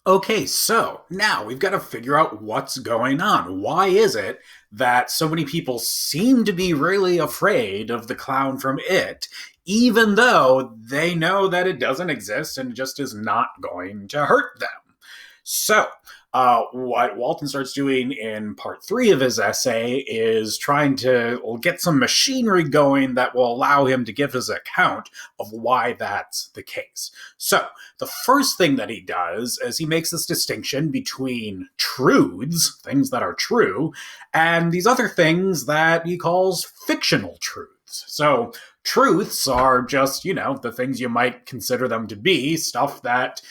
Okay, so now we've got to figure out what's going on. Why is it that so many people seem to be really afraid of the clown from It, even though they know that it doesn't exist and just is not going to hurt them? So, what Walton starts doing in part three of his essay is trying to get some machinery going that will allow him to give his account of why that's the case. So, the first thing that he does is he makes this distinction between truths, things that are true, and these other things that he calls fictional truths. So, truths are just, the things you might consider them to be, stuff that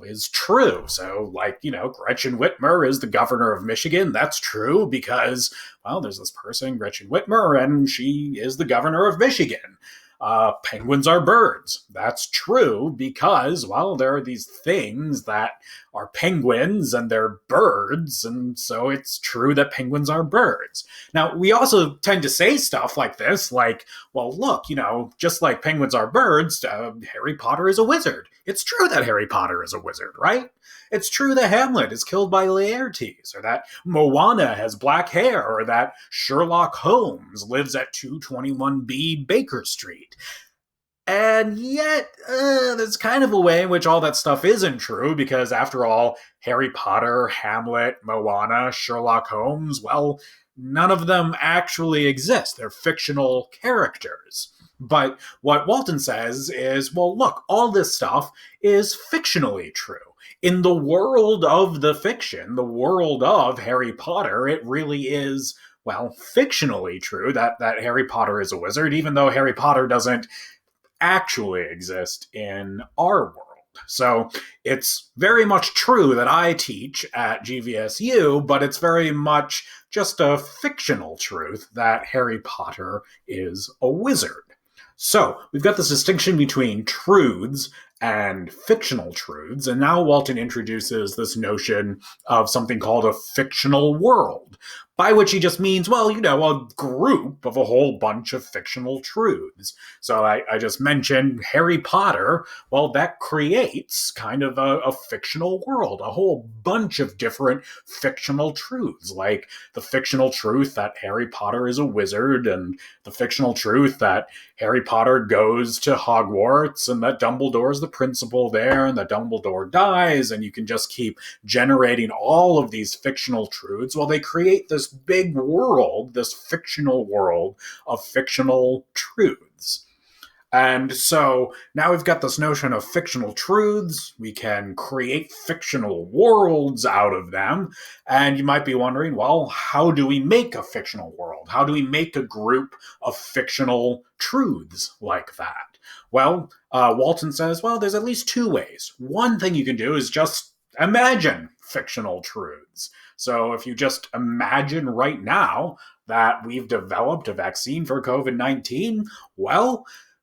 is true. So, Gretchen Whitmer is the governor of Michigan. That's true because, there's this person, Gretchen Whitmer, and she is the governor of Michigan. Penguins are birds. That's true because, there are these things that are penguins and they're birds, and so it's true that penguins are birds. Now, we also tend to say stuff like this, like, well, look, just like penguins are birds, Harry Potter is a wizard. It's true that Harry Potter is a wizard, right? It's true that Hamlet is killed by Laertes, or that Moana has black hair, or that Sherlock Holmes lives at 221B Baker Street. And yet, there's kind of a way in which all that stuff isn't true, because after all, Harry Potter, Hamlet, Moana, Sherlock Holmes, none of them actually exist. They're fictional characters. But what Walton says is, look, all this stuff is fictionally true. In the world of the fiction, the world of Harry Potter, it really is, fictionally true that Harry Potter is a wizard, even though Harry Potter doesn't actually exist in our world. So it's very much true that I teach at GVSU, but it's very much just a fictional truth that Harry Potter is a wizard. So we've got this distinction between truths and fictional truths, and now Walton introduces this notion of something called a fictional world, by which he just means, a group of a whole bunch of fictional truths. So I just mentioned Harry Potter. That creates kind of a fictional world, a whole bunch of different fictional truths, like the fictional truth that Harry Potter is a wizard, and the fictional truth that Harry Potter goes to Hogwarts, and that Dumbledore is the principal there, and that Dumbledore dies, and you can just keep generating all of these fictional truths while they create this big world, this fictional world of fictional truths. And so now we've got this notion of fictional truths. We can create fictional worlds out of them. And you might be wondering, how do we make a fictional world? How do we make a group of fictional truths like that? Walton says, there's at least two ways. One thing you can do is just imagine fictional truths. So if you just imagine right now that we've developed a vaccine for COVID-19,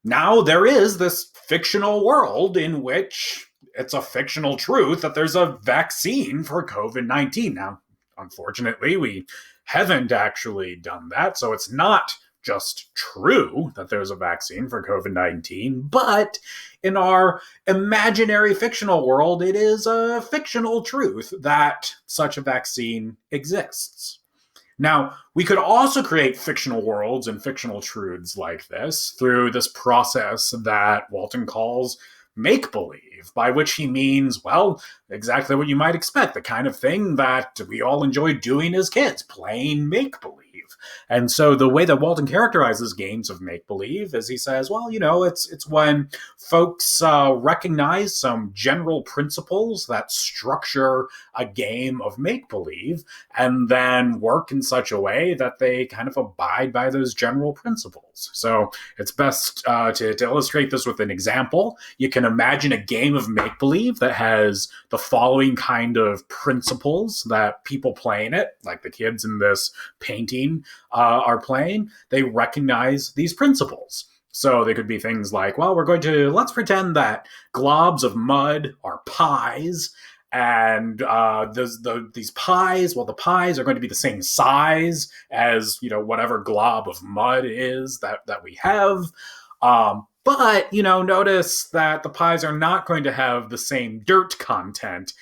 now there is this fictional world in which it's a fictional truth that there's a vaccine for COVID-19. Now, unfortunately, we haven't actually done that, so it's not just true that there's a vaccine for COVID-19, but in our imaginary fictional world, it is a fictional truth that such a vaccine exists. Now, we could also create fictional worlds and fictional truths like this through this process that Walton calls make-believe, by which he means, exactly what you might expect, the kind of thing that we all enjoyed doing as kids, playing make-believe. And so the way that Walton characterizes games of make-believe is he says, it's when folks recognize some general principles that structure a game of make-believe and then work in such a way that they kind of abide by those general principles. So it's best to illustrate this with an example. You can imagine a game of make-believe that has the following kind of principles that people playing it, like the kids in this painting are playing. They recognize these principles. So they could be things like, let's pretend that globs of mud are pies, and these pies, the pies are going to be the same size as, whatever glob of mud is that we have. But, notice that the pies are not going to have the same dirt content